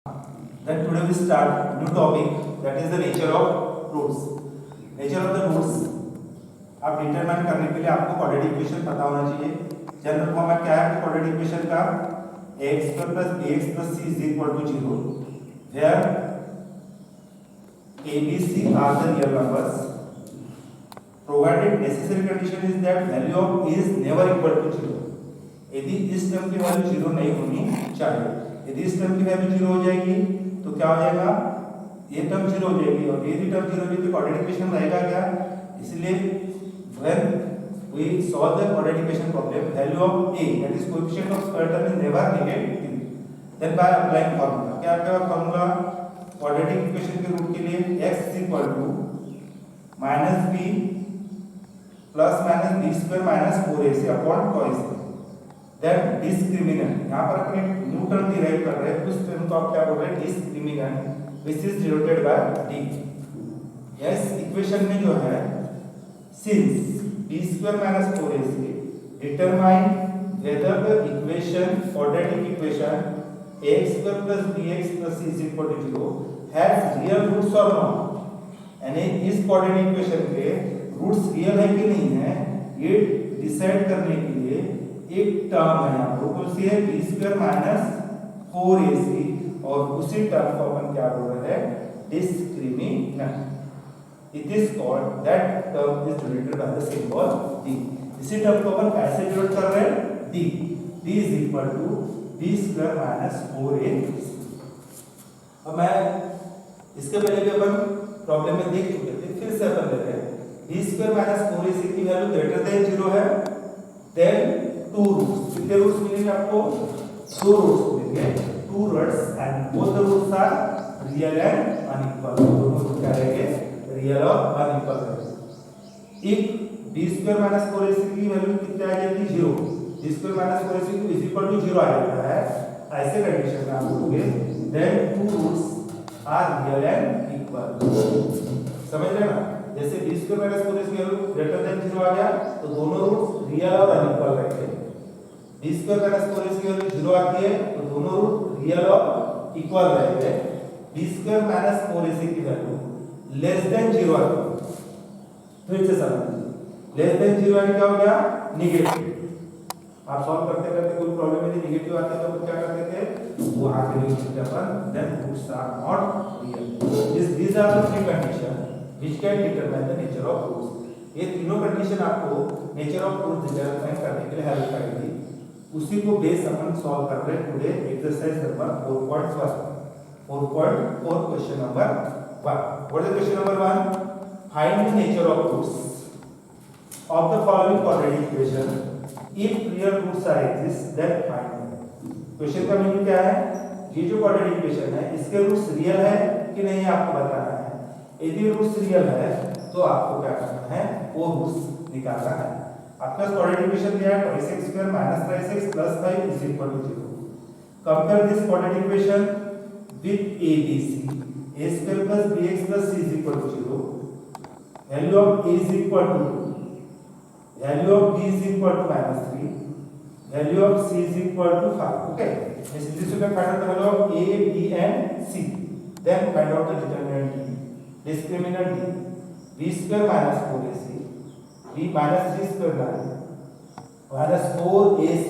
Then today we start new topic, that is the nature of roots. Nature of the roots आप determine करने के लिए आपको quadratic equation पता होना चाहिए। जनरल फॉर्मेट क्या है क्वाड्रेटिक इक्वेशन का? ax plus bx plus c is equal to 0 where a b c are the real numbers provided necessary condition is that value of a is never equal to 0। यदि इस term की value 0 नहीं होनी चाहिए, यदि इस term की value 0 हो जाएगी तो क्या हो जाएगा? ये टर्म 0 हो जाएगी और यदि टर्म 0 होगी तो क्वाड्रेटिक इक्वेशन रहेगा क्या? इसलिए when we solve the quadratic equation problem, value of a, that is coefficient of square term, is never negative। then by applying formula, क्या आपका फॉर्मूला क्वाड्रेटिक इक्वेशन के रूट के लिए x is equal to minus b plus minus b square minus 4ac upon tau a। that discriminant, यहाँ पर अपने new term derive कर रहे हैं, उस टर्म को आप क्या बोल रहे हैं? Discriminant which is denoted by d। Yes equation में जो है since b square minus 4ac determine whether the equation quadratic equation ax square plus bx plus c is equal to 0 has real roots or not। यानी इस quadratic equation के roots real है कि नहीं है, ये डिसाइड करने के लिए एक टर्म है यहाँ पर, कौन सी है? b square minus 4ac और उसी टर्म को अपन क्या बोल रहे हैं? Discriminant. It is called, that term is denoted by the symbol d। इसी टर्म को अपन कैसे डिनोट कर रहे हैं? d। d is equal to b square minus 4ac। अब मैं इसके पहले भी अपन प्रॉब्लम में देख चुके थे, फिर से अपन लेते हैं। b square minus 4ac की वैल्यू ग्रेटर देन 0 है, देन 2 रूट्स। कितने रूट्स मिलेंगे आपको? 2 रूट्स मिलेंगे, 2 roots and both the roots are real and unequal. दोनों रूट क्या रहेंगे? रियल और अनइक्वल रहेंगे। एक b स्क्वायर माइनस 4ac की वैल्यू कितनी आ जाती है? 0। b square minus 4ac is equal to 0 आ जाता है। ऐसे कंडीशन में आप बोलोगे then 2 roots are real and equal. समझ रहे ना? जैसे b स्क्वायर माइनस 4ac की वैल्यू ग्रेटर देन 0 आ गया तो दोनों रूट्स रियल और अनइक्वल रहेंगे। b स्क्वायर माइनस 4ac की वैल्यू 0 आती है तो दोनों रूट रियल और इक्वल रहेंगे। b स्क्वायर माइनस 4ac की वैल्यू लेस देन 0 आती है, फिर से समझ लेस देन 0 यानी क्या हो गया? नेगेटिव। आप सॉल्व करते करते कोई प्रॉब्लम में नेगेटिव आता है तो क्या करते थे? वहां के लिए अपन then roots are not real. these are the three conditions which can determine the nature of roots। ये तीनों कंडीशन आपको नेचर ऑफ रूट्स डिटरमाइन करने के लिए हेल्प करेगी। उसी को बेस अपन सॉल्व कर रहे हैं today exercise number 4.1 4.4 question number 1। What is the question number 1? Find the nature of roots of the following quadratic equation। If real roots are exist, then find them। Question का meaning क्या है? ये जो quadratic equation है इसके roots real है कि नहीं आपको बताना है। यदि रूट्स रियल है तो आपको क्या करना है? वो रूट्स निकालना है। आपका क्वाड्रेटिक इक्वेशन क्या है? 2x² minus 3x plus 5 is equal to 0। Compare this quadratic equation with ABC। a square plus bx plus c is equal to 0। value of a is equal to 2, value of b is equal to -3, value of c is equal to 5। okay, this you can find out the value of a, b and c, then find out the determinant d, discriminant d। b square minus 4ac, b minus 3 square 9 minus 4ac,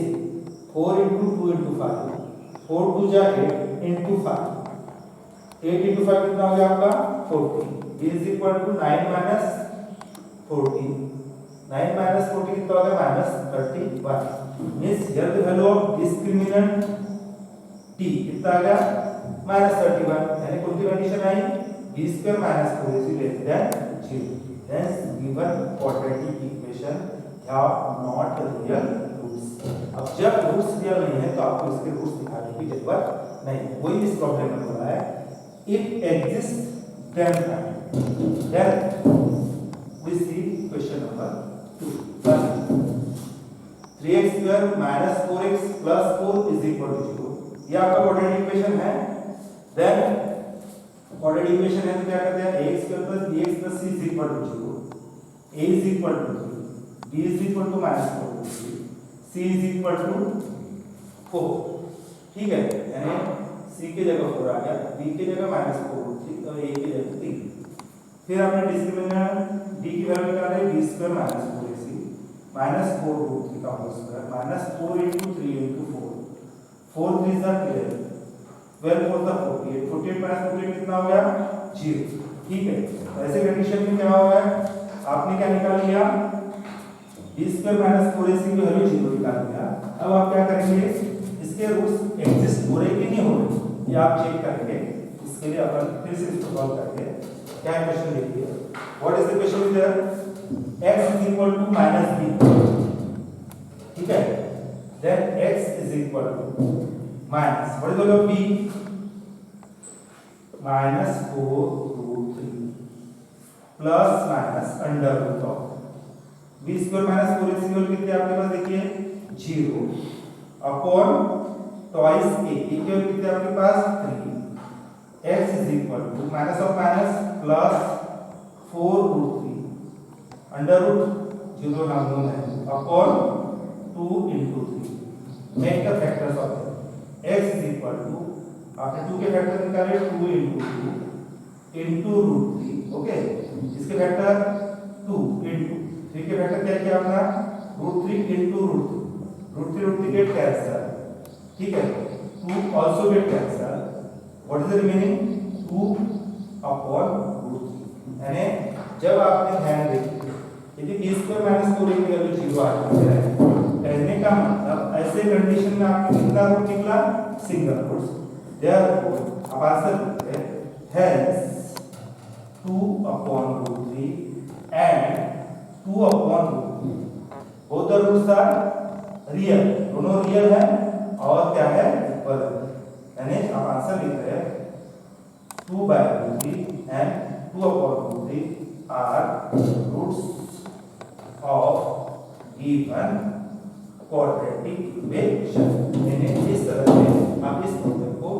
4 into 2 into 5, 4 2 जा 8 into 5, 8 into 5 कितना हो गया आपका? 40। b is equal to 9 minus 40, 9 minus 40 कितना हो गया? -31। Means here the value of discriminant t कितना आ गया? -31। यानी कौन सी condition I? b square minus 4ac less than 0। hence given quadratic equation have not real roots। अब जब रूट्स रियल नहीं है तो आपको इसके रूट्स दिखाने की जरूरत नहीं है। वही इस प्रॉब्लम में बोला है if exists then find। then we see question number 2। first 3x square minus 4x plus 4 is equal to 0। ये आपका क्वाड्रेटिक इक्वेशन है। then क्वाड्रेटिक इक्वेशन है तो क्या करते हैं? ax square plus bx plus c is equal to 0, a is equal to 3, b is equal to -4, c is equal to 4। ठीक है, यानी सी की जगह 4 आ गया, बी की जगह -4 और ए की जगह 3। फिर आपने डिस्क्रिमिनेंट डी की वैल्यू निकाले, b स्क्वायर -4ac -4√3 का होल स्क्वायर -4 × 3 × 4, 4 3 जा 12, 12 4 जा 48, 48 -48 कितना हो गया 0। ठीक है, तो ऐसे कंडीशन में क्या होगा, आपने क्या निकाल लिया, b स्क्वायर -4ac की वैल्यू 0 निकाल लिया। अब आप क्या करेंगे, इसके रूट्स एग्जिस्ट हो रहे कि नहीं हो रहे ये आप चेक करेंगे। इसके लिए अपन फिर से इसको सॉल्व करेंगे। क्या क्वेश्चन देखिए, what is the question there, x is equal to -b, ठीक है, then x is equal to minus what is the value of b, -4√3 plus minus under root of b square -4ac की value कितनी आपके पास देखिए 0 upon twice a की value कितनी आपके पास 3, x is equal to minus of minus plus 4√3 under root 0 नाम है upon 2 × 3, make the factors of that, x is equal to आपने 2 के फैक्टर निकाले 2 × 2 √3, ओके, इसके फैक्टर 2 × 3 के फैक्टर क्या किया आपका √3 × √3 गेट कैंसल, ठीक है, 2 also get cancel, what is the remaining 2 upon √3। यानी जब आपने ध्यान देखिए यदि b स्क्वायर -4 की वैल्यू 0 आ जाती है, कहने का मतलब ऐसे कंडीशन में आपको कितना रूट निकला, सिंगल रूट, देयरफॉर अब आंसर लिखते हैं hence 2 upon √3 and 2 upon √3 both the roots are real, दोनों रियल है और क्या है इक्वल है, यानी आप आंसर लिख रहे हैं 2/√3 and 2 upon √3 are roots of given quadratic equation। यानी इस तरह से आप इस प्रॉब्लम को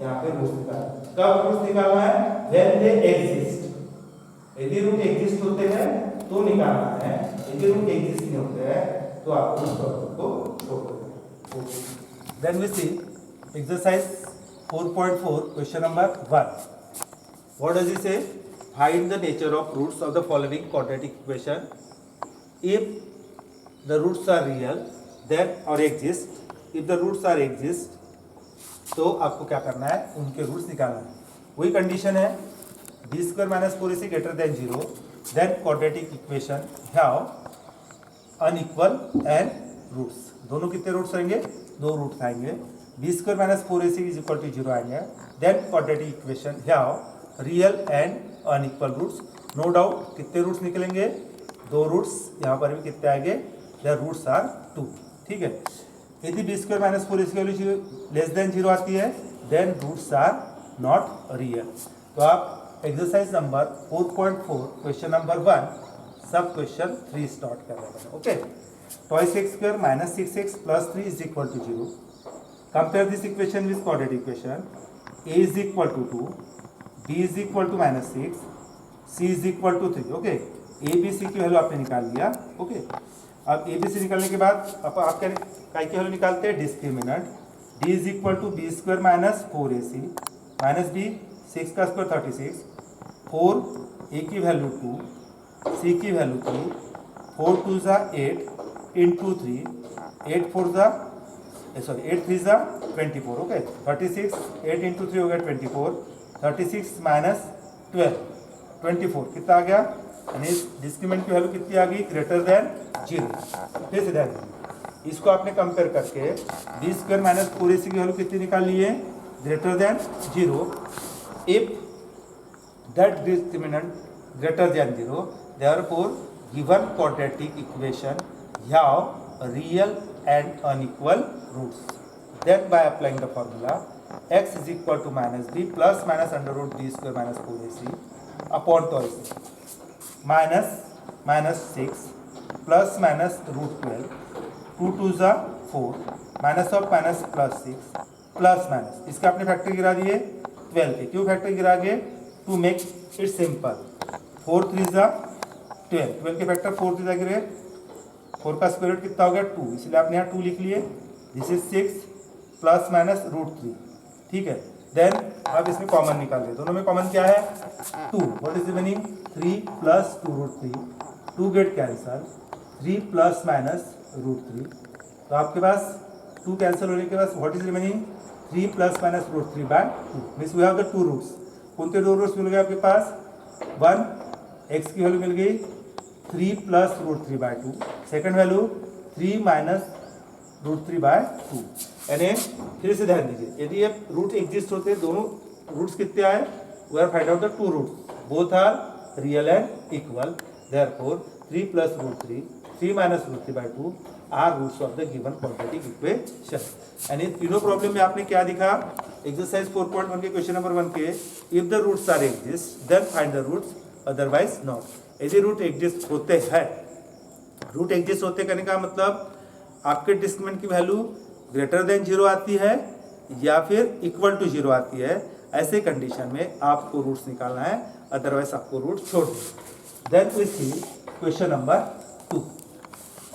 यहाँ पे रूट्स निकाल, कब रूट्स निकालना है, when they exist, यदि रूट एग्जिस्ट होते हैं तो निकालना है, यदि रूट एग्जिस्ट नहीं होते हैं तो आपको उस प्रॉब्लम को छोड़ देना है। Then we see exercise 4.4 question number 1. What does it say? Find the nature of roots of the following quadratic equation. If the roots are real, then or exist. If the roots are exist, तो आपको क्या करना है, उनके roots निकालना है। वही condition है b square -4ac greater than 0, then quadratic equation have unequal and roots। दोनों कितने रूट्स रहेंगे, 2 रूट्स आएंगे, b square -4ac is equal to 0 आएंगे, then quadratic equation have real and unequal roots. No doubt कितने roots निकलेंगे, 2 roots, यहाँ पर भी कितने आएंगे, देयर रूट्स आर 2, ठीक है। यदि b स्क्वायर -4ac की वैल्यू लेस देन 0 आती है, then roots are not real. तो आप एक्सरसाइज नंबर 4.4 क्वेश्चन नंबर 1 सब क्वेश्चन 3 स्टार्ट कर रहे हैं, okay. Twice x square minus 6x plus 3 is equal to 0. Compare this equation with quadratic equation. A is equal to 2, B is equal to -6, C is equal to 3. Okay. A, B, C की value आपने निकाल लिया, okay. अब A, B, C निकालने के बाद आप क्या की वैल्यू निकालते हैं, discriminant D is equal to b square minus 4ac minus b 6 का स्क्वायर 36, 4 A की वैल्यू 2, C की वैल्यू 3, 4 2 जा 8 into 3, 8 4 जा 8 3 जा 24, ओके। 36 8 into 3 हो गया 24, 36 minus 12 24 कितना आ गया, यानी डिस्क्रिमिनेंट की वैल्यू कितनी आ गई, ग्रेटर देन 0। फिर से ध्यान इसको आपने कंपेयर करके b स्क्वायर माइनस 4ac की वैल्यू कितनी निकाल ली है, greater than 0। If that discriminant greater than 0, therefore given quadratic equation have real and unequal roots. Then by applying the formula x is equal to minus b plus minus under root b square minus 4ac upon twice minus 6 plus minus root 12, 2 2 जा 4 minus of minus plus 6 plus minus, इसके आपने factor गिरा दिए 12 के, क्यों factor गिरा गए, to make it simple. 4 3 जा 12, 12 के फैक्टर 4 3 जा गिरे, 4 का स्क्वायर रूट कितना हो गया 2, इसलिए आपने यहाँ 2 लिख लिए। This is 6 plus minus root 3, ठीक है। देन आप इसमें कॉमन निकाल रहे, दोनों में कॉमन क्या है 2, what is remaining 3 plus 2√3, 2 get cancel, 3 plus minus √3, तो आपके पास 2 कैंसिल होने के बाद what is remaining 3 plus minus √3 by 2, means we have the 2 roots. कौन से 2 रूट्स मिल गए आपके पास, 1 x की वैल्यू मिल गई 3 plus √3 by 2, second value 3 minus √3 by 2। यानी फिर से ध्यान दीजिए, यदि ये रूट एग्जिस्ट होते दोनों रूट्स कितने आए, we are find out the 2 roots, both are real and equal, therefore 3 plus √3, 3 minus √3 by 2 are roots of the given quadratic equation. यानी तीनों प्रॉब्लम में आपने क्या दिखा, एक्सरसाइज 4.1 के क्वेश्चन नंबर 1 के, if the roots are exist then find the roots, otherwise not. यदि root exist होते हैं, रूट एग्जिस्ट होते कहने का मतलब आपके डिस्क्रिमिनेंट की वैल्यू ग्रेटर देन 0 आती है या फिर इक्वल टू 0 आती है, ऐसे कंडीशन में आपको रूट्स निकालना है, अदरवाइज आपको रूट छोड़ दें। Then we see question number 2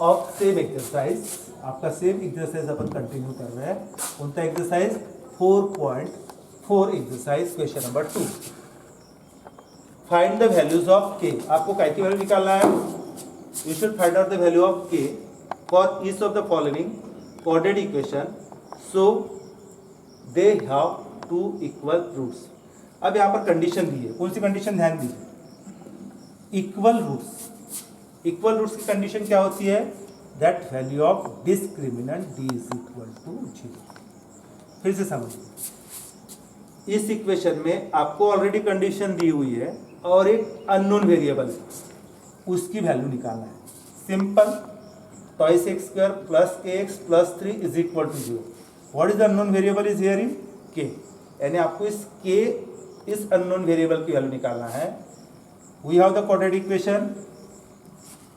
of same exercise. आपका सेम एक्सरसाइज अपन कंटिन्यू कर रहे हैं, उनका exercise 4.4 exercise question number 2। Find the values of K, आपको काय की वैल्यू निकालना है, you should find out the value of K for each of the following coordinate equation so they have 2 equal roots. अब यहाँ पर condition दी है, कौन सी कंडीशन, ध्यान दीजिए, इक्वल रूट्स। इक्वल रूट्स की कंडीशन क्या होती है, that value of discriminant d is equal to 0। फिर से समझिए, इस इक्वेशन में आपको ऑलरेडी कंडीशन दी हुई है और एक अननोन वेरिएबल उसकी वैल्यू निकालना है, simple, twice x square plus kx plus 3 is equal to 0. What is the unknown variable is here in k, यानी आपको इस k, इस अननोन वेरिएबल की वैल्यू निकालना है। We have the quadratic equation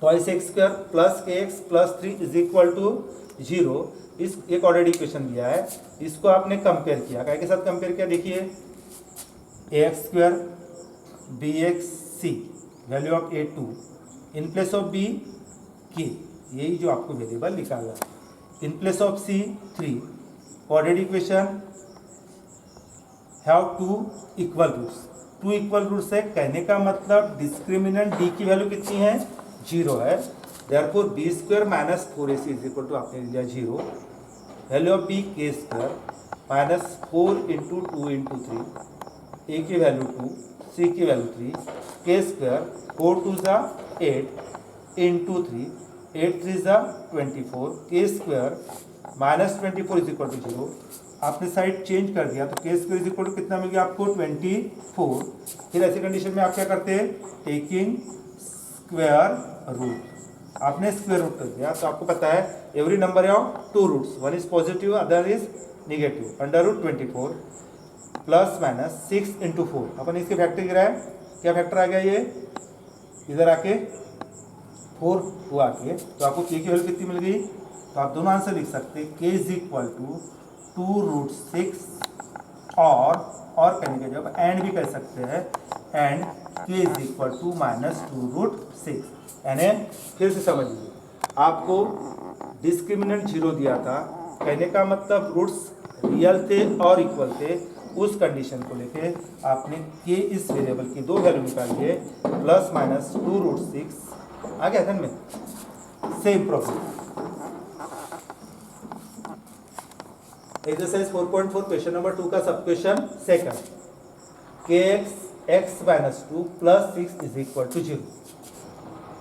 twice x square plus kx plus 3 is equal to 0। इस एक quadratic equation दिया है, इसको आपने कंपेयर किया, क्या के साथ कंपेयर किया, देखिए ax square bx c value of a2 in place of b k, यही जो आपको वेरिएबल निकालना है, in place of C 3, quadratic equation have 2 equal roots. 2 equal roots है कहने का मतलब डिस्क्रिमिनेंट डी की वैल्यू कितनी है, 0 है, therefore B square minus 4ac is equal to, आपने लिया 0, वैल्यू ऑफ बी के square minus 4 into 2 into 3, A की वैल्यू 2, सी की वैल्यू 3, के स्क्वायर 4 2 ज़ा 8 इंटू 3, 8 3 ज़ा 24, के square minus 24 is equal to 0। आपने साइड चेंज कर दिया तो के स्क्वायर इज इक्वल टू कितना मिल गया आपको 24। फिर ऐसी कंडीशन में आप क्या करते हैं, टेकिंग स्क्वायर रूट, आपने स्क्वायर रूट कर दिया तो आपको पता है एवरी नंबर है 2 roots, one is positive other is negative, under root 24 plus minus 6 into 4, अपन इसके फैक्टर गिराए, क्या फैक्टर आ गया, ये इधर आके 4 हुआ के, तो आपको के की वैल्यू कितनी मिल गई, तो आप दोनों आंसर लिख सकते हैं, के इज इक्वल टू 2√6 और कहने के जब एंड भी कर सकते हैं, एंड के इज इक्वल टू माइनस 2√6। यानी फिर से समझिए, आपको डिस्क्रिमिनेंट 0 दिया था, कहने का मतलब रूट्स रियल थे और इक्वल थे, उस कंडीशन को लेके आपने के इस वेरिएबल की 2 वैल्यू निकाली है, प्लस माइनस 2√6 आ गया था में। Same problem exercise 4.4 question number 2 का सब question second, kx x minus 2 plus 6 is equal to 0,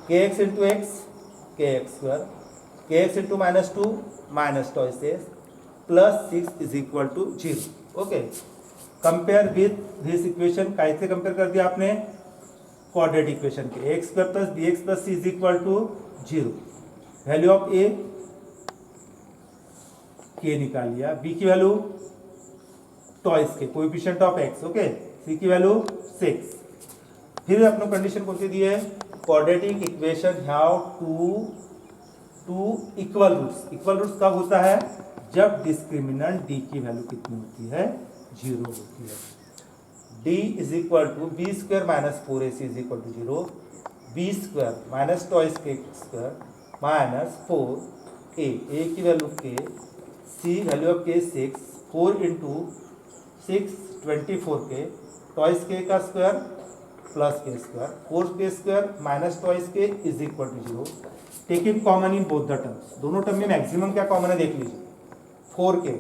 kx into x kx square, kx into minus 2 minus twice plus 6 is equal to 0। Okay, compare with this equation, कैसे compare कर दिया आपने, quadratic equation के, x square plus b x plus c is equal to 0, value of a के निकाल लिया, B की value toys के कोएफिशिएंट ऑफ एक्स, ओके, सी की वैल्यू 6। फिर अपने कंडीशन कौन सी दी है, quadratic equation have 2 equal roots. Equal roots कब होता है, जब डिस्क्रिमिनेंट डी की वैल्यू कितनी होती है, 0 होती है। d is equal to B square minus 4ac is equal to 0, B square minus twice के स्क्वायर माइनस 4a, ए की वैल्यू के, सी वैल्यू ऑफ के 6, 4 इंटू 6 24k ट्वाइस के का square plus K square 4k square minus twice K is equal to 0. Taking common in both the terms, दोनों term में maximum क्या common है देख लीजिए. 4k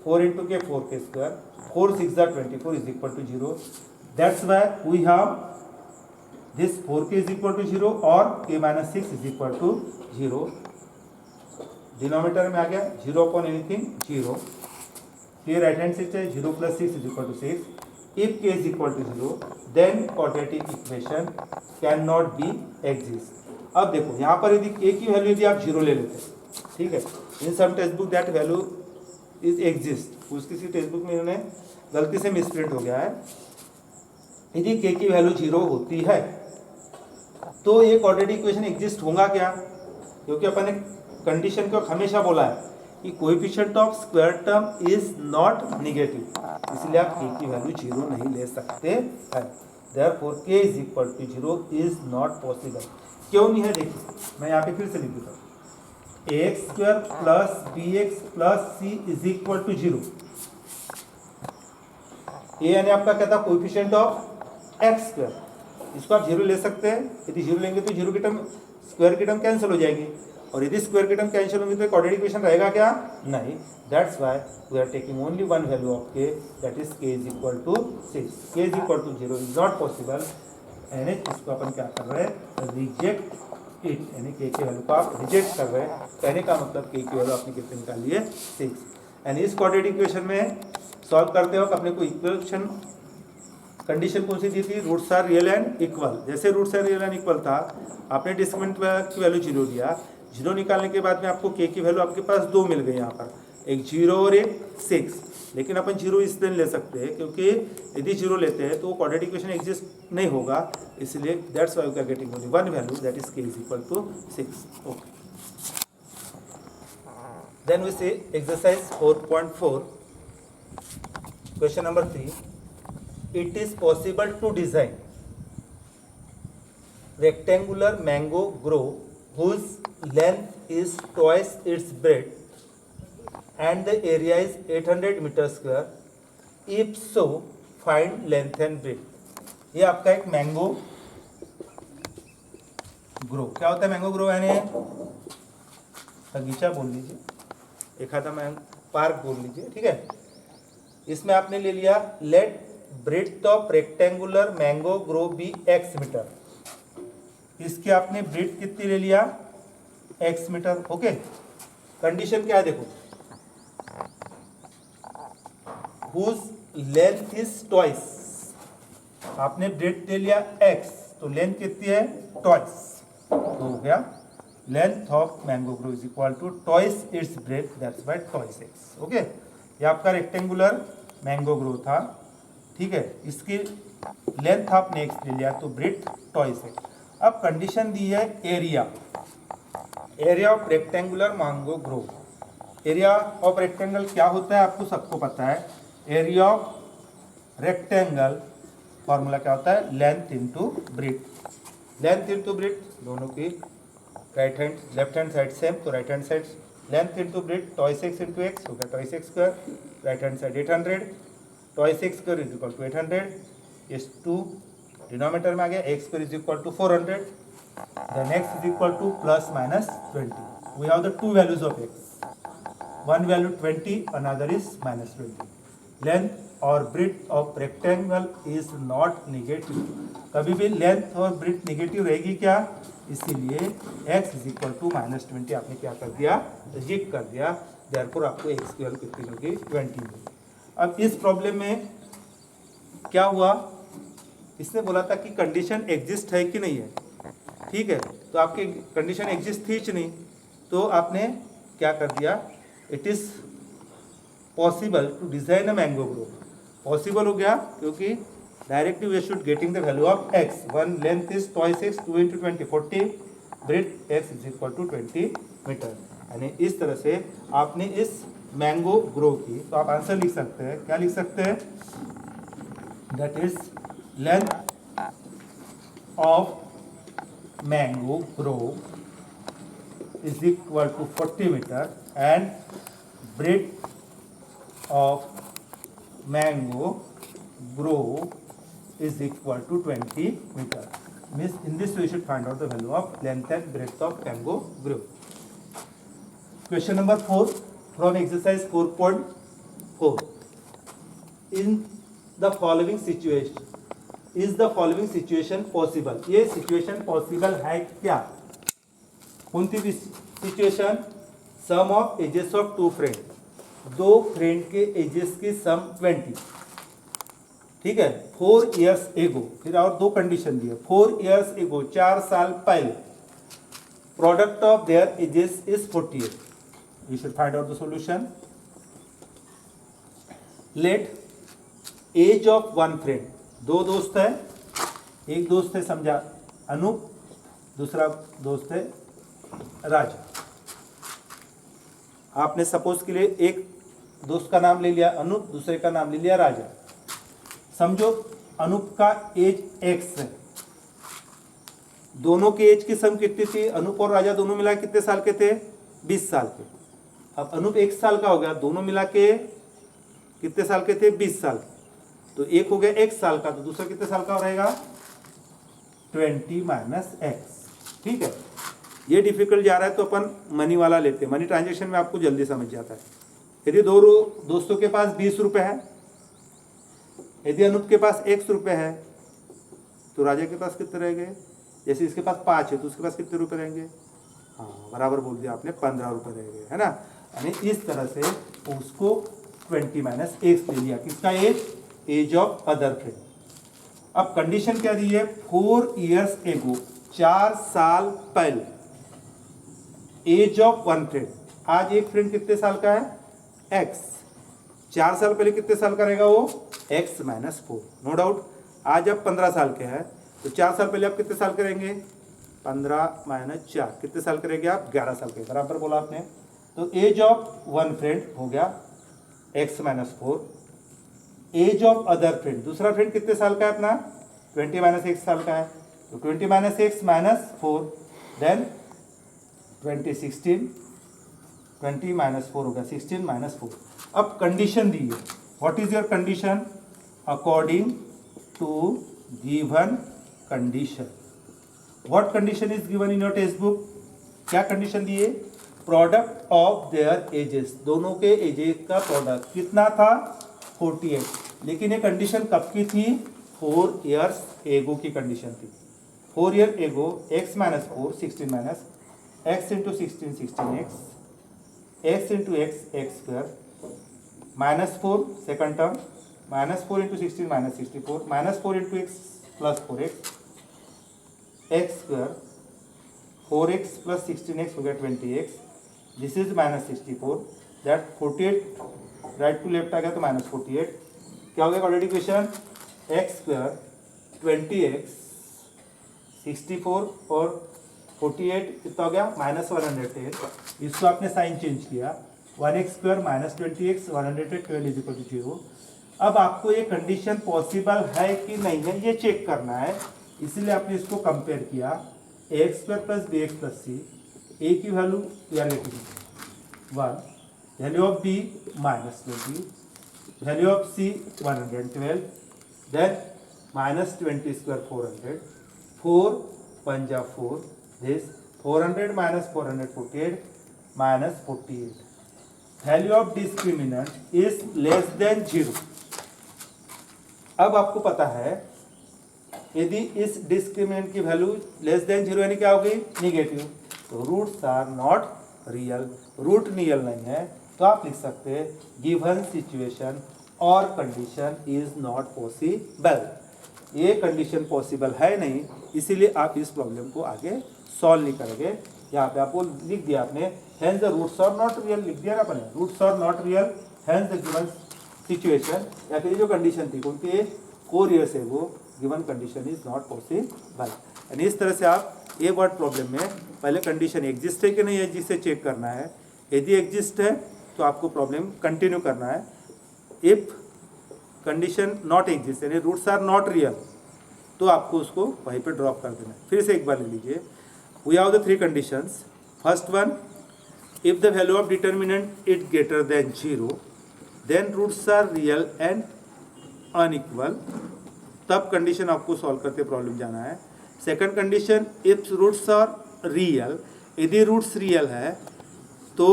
4 into K 4k square 4 6 24 is equal to 0. That's why we have this 4k is equal to 0 और k minus 6 is equal to 0. Denominator में आ गया 0 अपॉन एनीथिंग 0. ये राइट हैंड साइड है 0 plus 6 is equal to 6. If k is equal to 0, then quadratic equation cannot be exist. अब देखो यहाँ पर यदि k की वैल्यू यदि आप 0 ले लेते हैं, ठीक है, in some text book that value is exist, कुछ किसी टेक्स्ट बुक में इन्होंने गलती से मिसप्रिंट हो गया है. यदि k की वैल्यू 0 होती है तो ये क्वाड्रेटिक इक्वेशन एग्जिस्ट होगा क्या? क्योंकि अपन ने कंडीशन को हमेशा बोला है कि coefficient of square term is not negative, इसलिए आप k की वैल्यू 0 नहीं ले सकते हैं. Therefore k is equal to 0 is not possible. क्यों नहीं है देखिए, मैं यहाँ पे फिर से लिख देता हूँ. ax square plus bx plus c is equal to 0. ये यानी आपका क्या था, कोएफिशिएंट ऑफ एक्स स्क्वायर. इसको आप 0 ले सकते हैं. यदि 0 लेंगे तो 0 की टर्म स्क्वायर की टर्म कैंसिल हो जाएगी, और यदि स्क्वायर की टर्म कैंसिल होंगी तो क्वाड्रेटिक इक्वेशन रहेगा क्या? नहीं. That's why we are taking only one value of k, that is k is equal to 6. k is equal to 0 is not possible. यानी इसको अपन क्या कर रहे हैं, रिजेक्ट इट, यानी k की वैल्यू को आप रिजेक्ट कर रहे हैं. कहने का मतलब k की वैल्यू आपने कितनी निकाली है, 6. यानी इस क्वाड्रेटिक इक्वेशन में सॉल्व करते वक्त अपने को इक्वेशन कंडीशन कौन सी दी थी, roots are real and equal. जैसे roots are real and equal था, आपने डिस्क्रिमिनेंट की वैल्यू 0 दिया. 0 निकालने के बाद में आपको k की वैल्यू आपके पास 2 मिल गई यहाँ पर, एक 0 और एक 6. लेकिन अपन 0 इसलिए ले सकते हैं क्योंकि यदि 0 लेते हैं तो क्वाड्रेटिक इक्वेशन एग्जिस्ट नहीं होगा, इसलिए that's why we are getting only one value, that is k is equal to 6. Okay, then we say exercise 4.4 question number 3. It is possible to design rectangular mango grove whose length is twice its breadth and the area is 800 meter square. If so, find length and breadth. ये आपका एक mango grow. क्या होता है mango grow? यानी बगीचा बोल लीजिए, एक आधा पार्क बोल लीजिए, ठीक है. इसमें आपने ले लिया let breadth of rectangular mango grow be x metre. इसकी आपने ब्रेड्थ कितनी ले लिया, x मीटर. ओके, कंडीशन क्या है देखो, हुज लेंथ इज ट्वाइस. आपने ब्रेड्थ ले लिया x, तो लेंथ कितनी है, ट्वाइस. तो हो गया length of mango grow is equal to twice its breadth, that's by twice x. Okay, ये आपका रेक्टेंगुलर मैंगो ग्रो था, ठीक है. इसकी लेंथ आपने x ले लिया तो ब्रेड्थ ट्वाइस है. अब कंडीशन दी है area of rectangular mango grow. Area of rectangle क्या होता है आपको सबको पता है. एरिया ऑफ रेक्टेंगल फॉर्मूला क्या होता है, length into breadth. Length into breadth दोनों की right hand left hand side same, तो right hand side length into breadth twice x into x हो गया twice x square. Right hand side 800 twice x square is equal to 800. इस 2 denominator में आ गया, x square is equal to 400. Then x is equal to plus minus 20. We have the two values of x, one value 20, another is minus 20. Length और breadth of rectangle is not negative. कभी भी length और breadth negative रहेगी क्या, इसीलिए x is equal to minus 20 आपने क्या कर दिया, रिजेक्ट कर दिया. देयरफॉर आपको x की वैल्यू कितनी होगी, 20 होगी. अब इस प्रॉब्लम में क्या हुआ, इसने बोला था कि कंडीशन एग्जिस्ट है कि नहीं है, ठीक है. तो आपकी कंडीशन एग्जिस्ट थी नहीं, तो आपने क्या कर दिया, it is possible to design a mango grow. Possible हो गया क्योंकि directly we should getting the value of x. One length is twice x, 2 into 20 40, breadth x is equal to 20 metre. यानी इस तरह से आपने इस मैंगो ग्रो की, तो आप आंसर लिख सकते हैं. क्या लिख सकते हैं, that is length of mango grow is equal to 40 metre and breadth of mango grow is equal to 20 meter. Means in this we should find out the value of length and breadth of mango grow. Question number 4 from exercise 4.4. In the following situation, is the following situation possible? ये situation possible है क्या? कौन सी situation? Sum of ages of two friends. दो friend के edges की सम 20, ठीक है, 4 years एगो. फिर और दो कंडीशन दिए. 4 years एगो, 4 साल पहले, product of their ages is 48. We should find out the solution. Let age of one friend. दो दोस्त है, एक दोस्त है समझा अनूप, दूसरा दोस्त है राजा. आपने सपोज के लिए एक दोस्त का नाम ले लिया अनूप, दूसरे का नाम ले लिया राजा. समझो अनूप का एज x है. दोनों के एज की सम कितनी थी? अनूप और राजा दोनों मिला कितने साल के थे? 20 साल के. अब अनूप 1 साल का हो गया, दोनों मिला के कितने साल के थे? 20 साल के. तो एक हो गया 1 साल का, तो दूसरा कितने साल का रहेगा? 20 माइनस x. ठीक है, ये डिफिकल्ट जा रहा है तो अपन मनी वाला लेते हैं. मनी ट्रांजेक्शन में आपको जल्दी समझ जाता है. यदि दो दोस्तों के पास 20 रुपए है, यदि अनूप के पास 100 रुपए है, तो राजा के पास कितने रहेंगे? जैसे इसके पास 5 है तो उसके पास कितने रुपए रहेंगे? हाँ, बराबर बोल दिया आपने, 15 रुपए रहेंगे, है ना. यानी इस तरह से उसको 20 माइनस एक्स ले लिया. किसका age? Age of other friend. अब कंडीशन क्या दी है? 4 years एगो, 4 साल पहले, एज ऑफ वन फ्रेंड. आज एक फ्रेंड कितने साल का है? x. 4 साल पहले कितने साल का रहेगा वो? x minus 4. No doubt. आज आप 15 साल के हैं तो 4 साल पहले आप कितने साल के रहेंगे? 15 माइनस 4 कितने साल के रहेंगे आप? 11 साल के. बराबर बोला आपने. तो एज ऑफ वन फ्रेंड हो गया x minus 4. Age of other friend, दूसरा फ्रेंड कितने साल का है अपना? 20 माइनस 1 साल का है. तो 20 माइनस 6 माइनस 4, देन 20 16, 20 माइनस 4 होगा 16 माइनस 4. अब कंडीशन दी है. What is your condition? According to given condition. What condition is given in your text book? क्या कंडीशन दी है? Product of their ages. दोनों के एजेस का प्रोडक्ट कितना था? 48. लेकिन ये कंडीशन कब की थी? 4 years एगो की कंडीशन थी. 4 year ago, x minus 4 16 minus x into 16 16x, x into x square, minus 4 second term, minus 4 into 16 minus 64, minus 4 into x plus 4x, x square, 4x plus 16x हो गया 20x. This is minus 64. That 48 right to left आ गया तो minus 48. क्या हो गया already question? x square 20x 64 और 48 कितना हो गया? माइनस 110. इसको आपने साइन चेंज किया. 1x square minus 20x 112 is equal to 0. अब आपको ये कंडीशन पॉसिबल है कि नहीं है ये चेक करना है, इसीलिए आपने इसको कंपेयर किया. X square plus b x plus c, a की वैल्यू या लेकिन 1, value of b minus 20, value of c 112, then minus 20 square 400, 4 पंजा 4, this 400 minus 448 minus 48. Value of discriminant is less than 0. अब आपको पता है यदि इस डिस्क्रिमिनेंट की वैल्यू लेस देन 0 यानी क्या होगी? निगेटिव. तो roots are not real. Root real नहीं है तो आप लिख सकते हैं गिवन सिचुएशन और कंडीशन इज नॉट पॉसिबल. ये कंडीशन पॉसिबल है नहीं, इसीलिए आप इस प्रॉब्लम को आगे सॉल्व नहीं करेंगे. यहाँ पे आपको लिख दिया आपने hence the roots are not real, लिख दिया ना अपने, roots are not real hence the given situation, या फिर जो कंडीशन थी उनके 4 years है वो given condition is not possible. यानी इस तरह से आप ए वर्ड प्रॉब्लम में पहले कंडीशन एग्जिस्ट है कि नहीं है जिससे चेक करना है. यदि एग्जिस्ट है तो आपको प्रॉब्लम कंटिन्यू करना है. इफ कंडीशन नॉट एग्जिस्ट यानी रूट्स आर नॉट रियल तो आपको उसको वहीं पे ड्रॉप कर देना है. फिर से एक बार ले लीजिए. We have the 3 conditions. First one, if the value of determinant it greater than 0 then roots are real and unequal, तब कंडीशन आपको सॉल्व करते प्रॉब्लम जाना है। Second condition, if roots are real, यदि रूट्स रियल है तो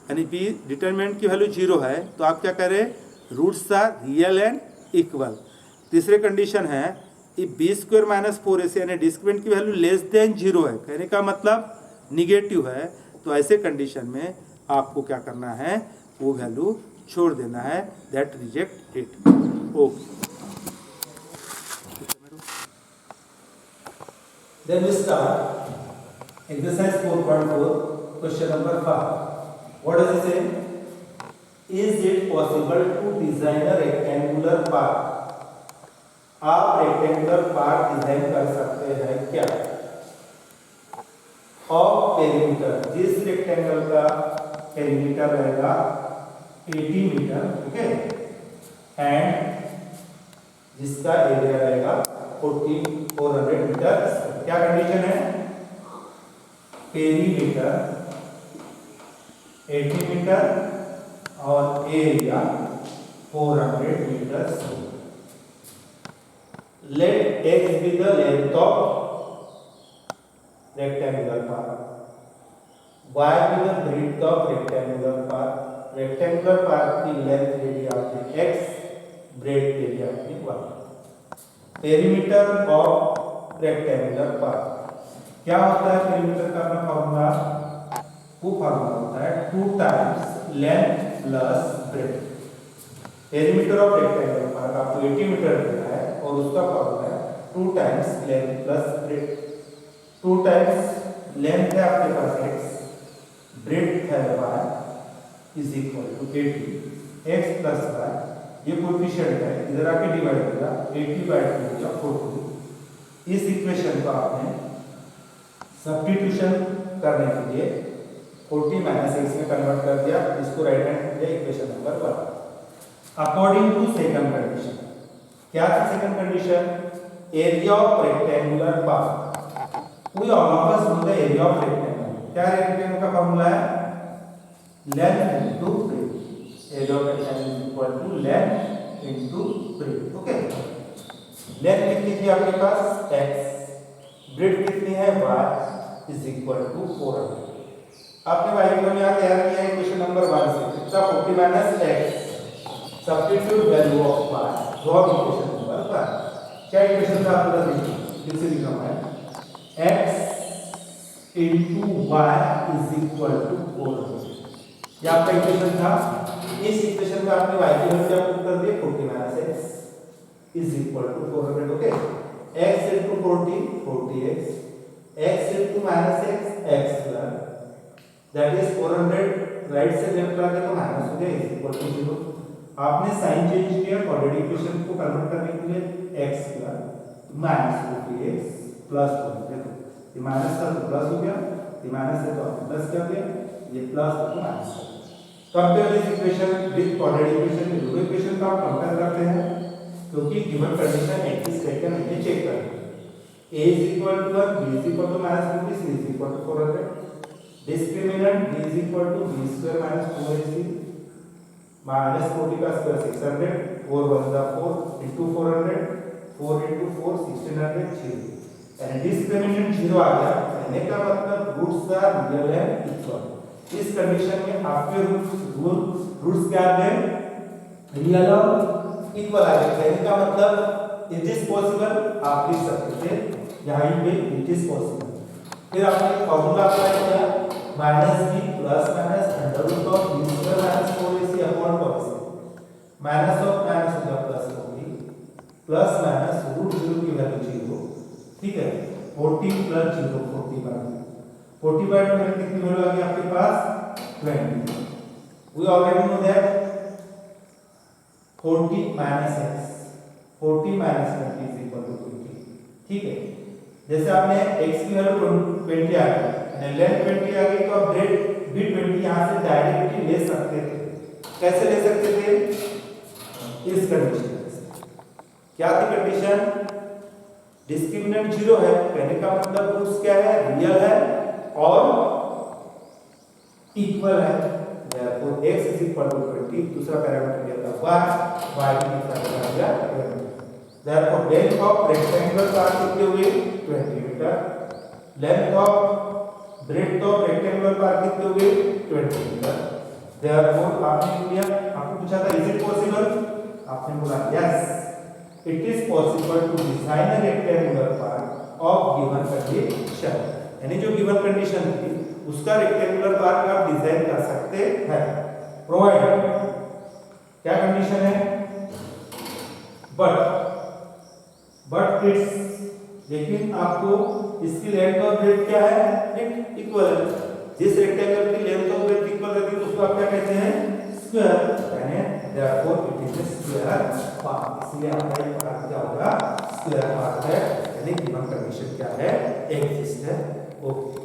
यानी B determinant की वैल्यू 0 है तो आप क्या करें, roots are real and equal. तीसरे कंडीशन है if B square minus 4ac यानी डिस्क्रिमिनेंट की वैल्यू लेस देन 0 है, कहने का मतलब निगेटिव है, तो ऐसे कंडीशन में आपको क्या करना है, वो वैल्यू छोड़ देना है, that reject it. Okay, Then we start exercise 4.4, question number 5. What does it say? Is it possible to design a rectangular park? आप rectangular park डिजाइन कर सकते हैं क्या? ऑफ पेरीमीटर, जिस रेक्टेंगल का पेरीमीटर रहेगा 80 मीटर, ओके, एंड जिसका area रहेगा 400 मीटर। क्या कंडीशन है, पेरीमीटर 80 मीटर और area 400 metre. Let x be the length of rectangular park, y be the breadth of rectangular park. Rectangular park की length ले ली आपने x, ब्रेड्थ ले ली आपने y। Perimeter of rectangular park क्या होता है, पेरीमीटर का अपना फॉर्मूला, वो फॉर्मूला होता है 2 times length plus breadth. Perimeter of rectangular park आपको 80 मीटर दिया है और उसका फॉर्मूला है 2 times length plus breadth. 2 times length है आपके पास x, ब्रेड्थ है y is equal to 80, x plus y, ये कोएफिशिएंट है, इधर आके डिवाइड होगा 80 बाय 2 या 40। इस इक्वेशन को आपने सब्स्टिट्यूशन करने के लिए 40 माइनस x में कन्वर्ट कर दिया, इसको राइट हैंड दिया equation number 1। According to second condition, क्या थी second condition, area of rectangular park, we all of us know the area of rectangle. क्या रेक्टेंगल का फार्मूला है, length into breadth. Area of rectangle is equal to length into breadth, okay. Length कितनी थी आपके पास x, breadth कितनी है y is equal to 400। आपने y को यहां तैयार किया है क्वेश्चन नंबर 1 से, कितना 40 minus x, substitute value of y, draw equation number 1। क्या इक्वेशन था आपका, देखिए इसे लिखा हुआ है x into y is equal to 400, ये आपका इक्वेशन था। इस इक्वेशन में आपने y की वैल्यू क्या पुट कर दी, 40 minus x is equal to 400, okay, x into 40 40x, x into minus x plus, that is 400, right से लेफ्ट आगे तो माइनस हो गया इज इक्वल टू 0। आपने साइन चेंज किया ऑलरेडी इक्वेशन को कन्वर्ट करने के लिए x plus minus 40x plus 400, ये माइनस था तो प्लस हो गया, ये माइनस है तो आपने प्लस कर दिया, ये प्लस है तो माइनस कर दिया। Compare this equation with already equation, दोनों इक्वेशन को आप कंपेयर करते हैं क्योंकि गिवन कंडीशन एग्जिस्ट है क्या नहीं चेक करना। a is equal to 1, b is equal to minus 50, c is equal to 400। Discriminant d is equal to b square minus 4ac minus 40 का स्क्वायर 600, 4 1 जा 4 into 400, 4 into 4 1600 0, यानी डिस्क्रिमिनेंट 0 आ गया, कहने का मतलब roots are real and equal. इस condition में आपके रूट्स क्या आ गए, रियल और इक्वल आ गया, कहने का मतलब इट इज पॉसिबल, आप लिख सकते थे यहां पे इट इज पॉसिबल। फिर आपने फार्मूला अप्लाई किया minus b plus minus under root of b square minus 4ac upon cos, minus of minus हो गया प्लस 40 प्लस माइनस रूट 0 की वैल्यू 0, ठीक है, 40 प्लस 0 40 बाय 20 कितनी वैल्यू आ गई आपके पास 20। We already know that 40 minus x, 40 minus 20 is equal to 20, ठीक है। जैसे आपने x की वैल्यू 20 आ गई, लेंथ 20 आ गई, तो आप ब्रेड्थ भी 20 यहां से डायरेक्टली ले सकते थे। कैसे ले सकते थे, इस कंडीशन से। क्या थी कंडीशन, डिस्क्रिमिनेंट 0 है, कहने का मतलब रूट्स क्या है, रियल है और इक्वल है, therefore x is equal to 20। दूसरा पैरामीटर दिया था y, y की कितना हो गया Therefore length of rectangular part कितने हुए 20 metre, length of breadth of rectangular part कितने हुए 20 मीटर। Therefore आपने लिया, आपको पूछा था is it possible, आपने बोला yes it is possible to design a rectangular part of given condition, यानी जो given condition थी उसका rectangular part आप डिजाइन कर सकते हैं, provided क्या कंडीशन है बट इट्स, लेकिन आपको इसकी लेंथ और ब्रेड्थ क्या है इक्वल है, जिस रेक्टेंगल की लेंथ और ब्रेड्थ इक्वल रहती है तो उसको आप क्या कहते हैं स्क्वायर, यानी therefore it is a square part, इसलिए आपका ये पार्ट क्या होगा स्क्वायर पार्ट है, यानी गिवन कंडीशन क्या है एग्जिस्ट है। ओके।